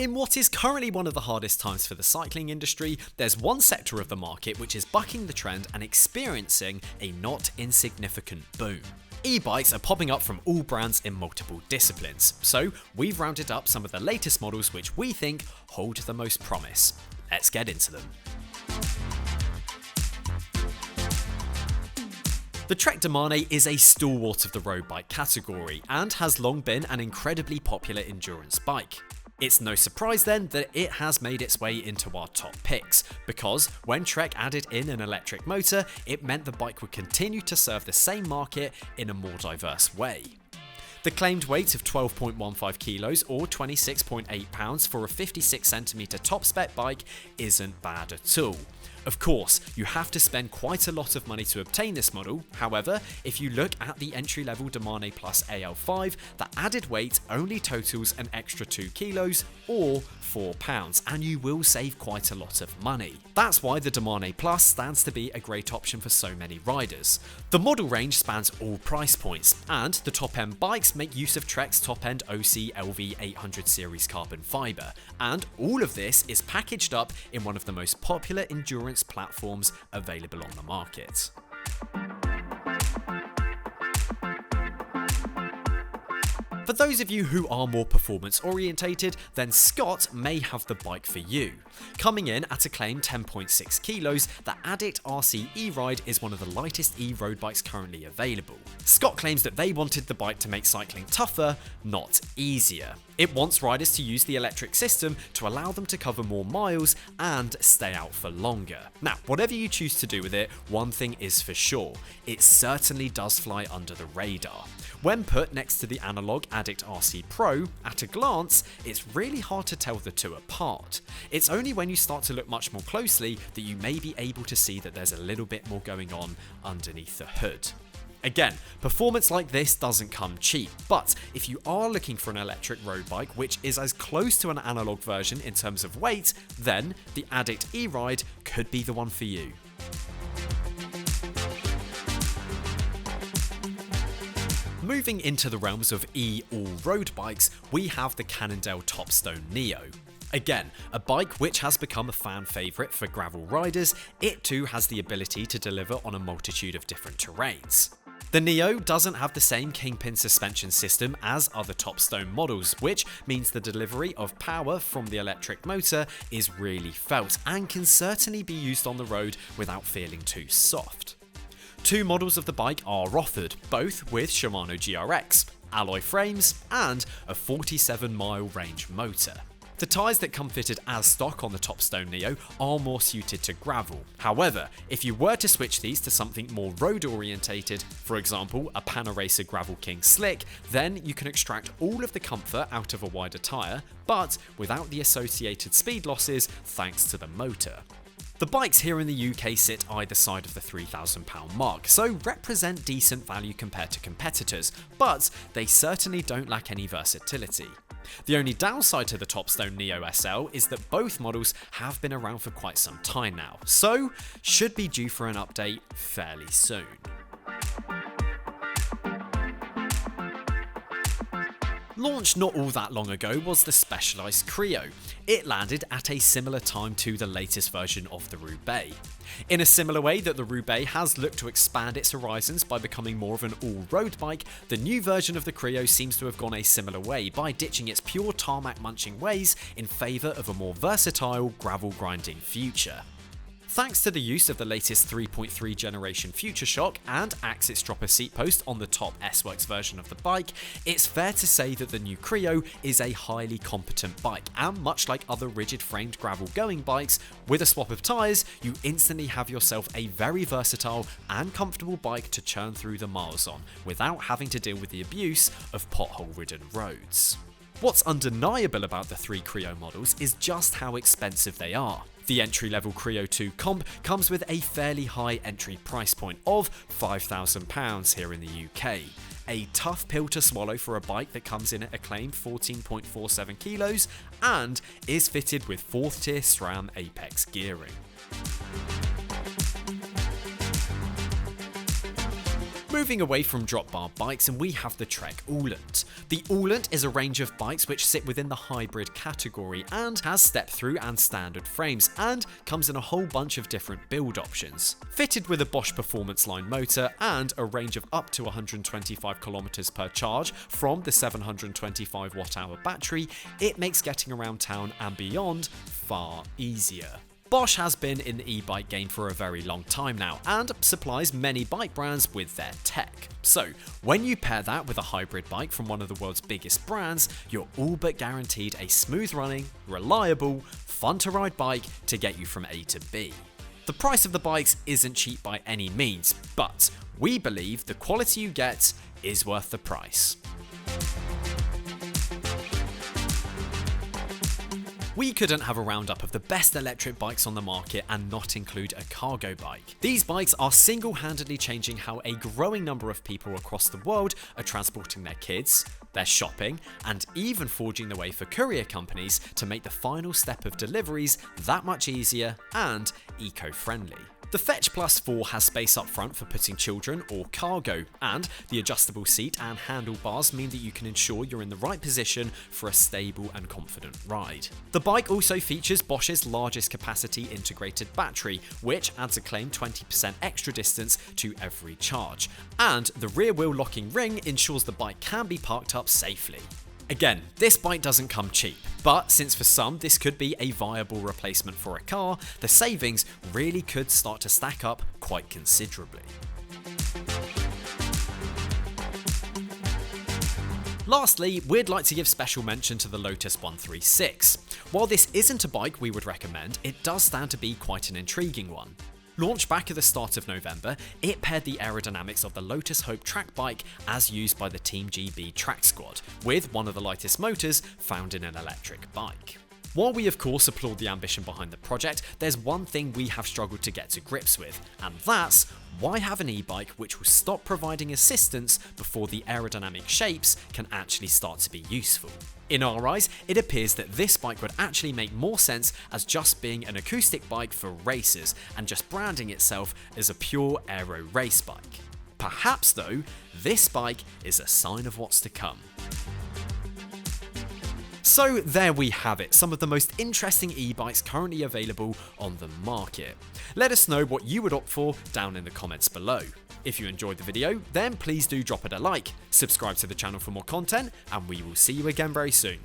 In what is currently one of the hardest times for the cycling industry, there's one sector of the market which is bucking the trend and experiencing a not insignificant boom. E-bikes are popping up from all brands in multiple disciplines, so we've rounded up some of the latest models which we think hold the most promise. Let's get into them. The Trek Domane is a stalwart of the road bike category and has long been an incredibly popular endurance bike. It's no surprise then that it has made its way into our top picks, because when Trek added in an electric motor, it meant the bike would continue to serve the same market in a more diverse way. The claimed weight of 12.15 kilos or 26.8 pounds for a 56cm top spec bike isn't bad at all. Of course, you have to spend quite a lot of money to obtain this model. However, if you look at the entry-level Domane Plus AL5, the added weight only totals an extra 2 kilos or £4, and you will save quite a lot of money. That's why the Domane Plus stands to be a great option for so many riders. The model range spans all price points, and the top-end bikes make use of Trek's top-end OC LV 800 series carbon fibre, and all of this is packaged up in one of the most popular endurance platforms available on the market. For those of you who are more performance orientated, then Scott may have the bike for you. Coming in at a claimed 10.6 kilos, the Addict RC eRide is one of the lightest e-road bikes currently available. Scott claims that they wanted the bike to make cycling tougher, not easier. It wants riders to use the electric system to allow them to cover more miles and stay out for longer. Now, whatever you choose to do with it, one thing is for sure, it certainly does fly under the radar. When put next to the analog Addict RC Pro, at a glance, it's really hard to tell the two apart. It's only when you start to look much more closely that you may be able to see that there's a little bit more going on underneath the hood. Again, performance like this doesn't come cheap, but if you are looking for an electric road bike which is as close to an analog version in terms of weight, then the Addict eRide could be the one for you. Moving into the realms of all-road bikes, we have the Cannondale Topstone Neo. Again, a bike which has become a fan favourite for gravel riders, it too has the ability to deliver on a multitude of different terrains. The Neo doesn't have the same kingpin suspension system as other Topstone models, which means the delivery of power from the electric motor is really felt and can certainly be used on the road without feeling too soft. Two models of the bike are offered, both with Shimano GRX, alloy frames, and a 47-mile range motor. The tyres that come fitted as stock on the Topstone Neo are more suited to gravel. However, if you were to switch these to something more road orientated, for example a Panaracer Gravel King Slick, then you can extract all of the comfort out of a wider tyre, but without the associated speed losses thanks to the motor. The bikes here in the UK sit either side of the £3,000 mark, so represent decent value compared to competitors, but they certainly don't lack any versatility. The only downside to the Topstone Neo SL is that both models have been around for quite some time now, so should be due for an update fairly soon. Launched not all that long ago was the specialised Creo. It landed at a similar time to the latest version of the Roubaix. In a similar way that the Roubaix has looked to expand its horizons by becoming more of an all-road bike, the new version of the Creo seems to have gone a similar way by ditching its pure tarmac munching ways in favour of a more versatile gravel grinding future. Thanks to the use of the latest 3.3 generation Future Shock and Axis dropper seat post on the top S-Works version of the bike, it's fair to say that the new Creo is a highly competent bike, and much like other rigid-framed gravel-going bikes, with a swap of tyres, you instantly have yourself a very versatile and comfortable bike to churn through the miles on, without having to deal with the abuse of pothole-ridden roads. What's undeniable about the three Creo models is just how expensive they are. The entry-level Creo 2 Comp comes with a fairly high entry price point of £5,000 here in the UK. A tough pill to swallow for a bike that comes in at a claimed 14.47 kilos and is fitted with 4th tier SRAM Apex gearing. Moving away from drop bar bikes, and we have the Trek Allant. The Allant is a range of bikes which sit within the hybrid category and has step-through and standard frames, and comes in a whole bunch of different build options. Fitted with a Bosch Performance Line motor and a range of up to 125 km per charge from the 725 watt-hour battery, it makes getting around town and beyond far easier. Bosch has been in the e-bike game for a very long time now and supplies many bike brands with their tech. So when you pair that with a hybrid bike from one of the world's biggest brands, you're all but guaranteed a smooth running, reliable, fun to ride bike to get you from A to B. The price of the bikes isn't cheap by any means, but we believe the quality you get is worth the price. We couldn't have a roundup of the best electric bikes on the market and not include a cargo bike. These bikes are single-handedly changing how a growing number of people across the world are transporting their kids, their shopping, and even forging the way for courier companies to make the final step of deliveries that much easier and eco-friendly. The Fetch Plus 4 has space up front for putting children or cargo, and the adjustable seat and handlebars mean that you can ensure you're in the right position for a stable and confident ride. The bike also features Bosch's largest capacity integrated battery, which adds a claimed 20% extra distance to every charge, and the rear wheel locking ring ensures the bike can be parked up safely. Again, this bike doesn't come cheap, but since for some this could be a viable replacement for a car, the savings really could start to stack up quite considerably. Lastly, we'd like to give special mention to the Lotus 136. While this isn't a bike we would recommend, it does stand to be quite an intriguing one. Launched back at the start of November, it paired the aerodynamics of the Lotus Hope track bike as used by the Team GB track squad, with one of the lightest motors found in an electric bike. While we of course applaud the ambition behind the project, there's one thing we have struggled to get to grips with, and that's why have an e-bike which will stop providing assistance before the aerodynamic shapes can actually start to be useful. In our eyes, it appears that this bike would actually make more sense as just being an acoustic bike for racers and just branding itself as a pure aero race bike. Perhaps though, this bike is a sign of what's to come. So there we have it, some of the most interesting e-bikes currently available on the market. Let us know what you would opt for down in the comments below. If you enjoyed the video, then please do drop it a like, subscribe to the channel for more content, and we will see you again very soon.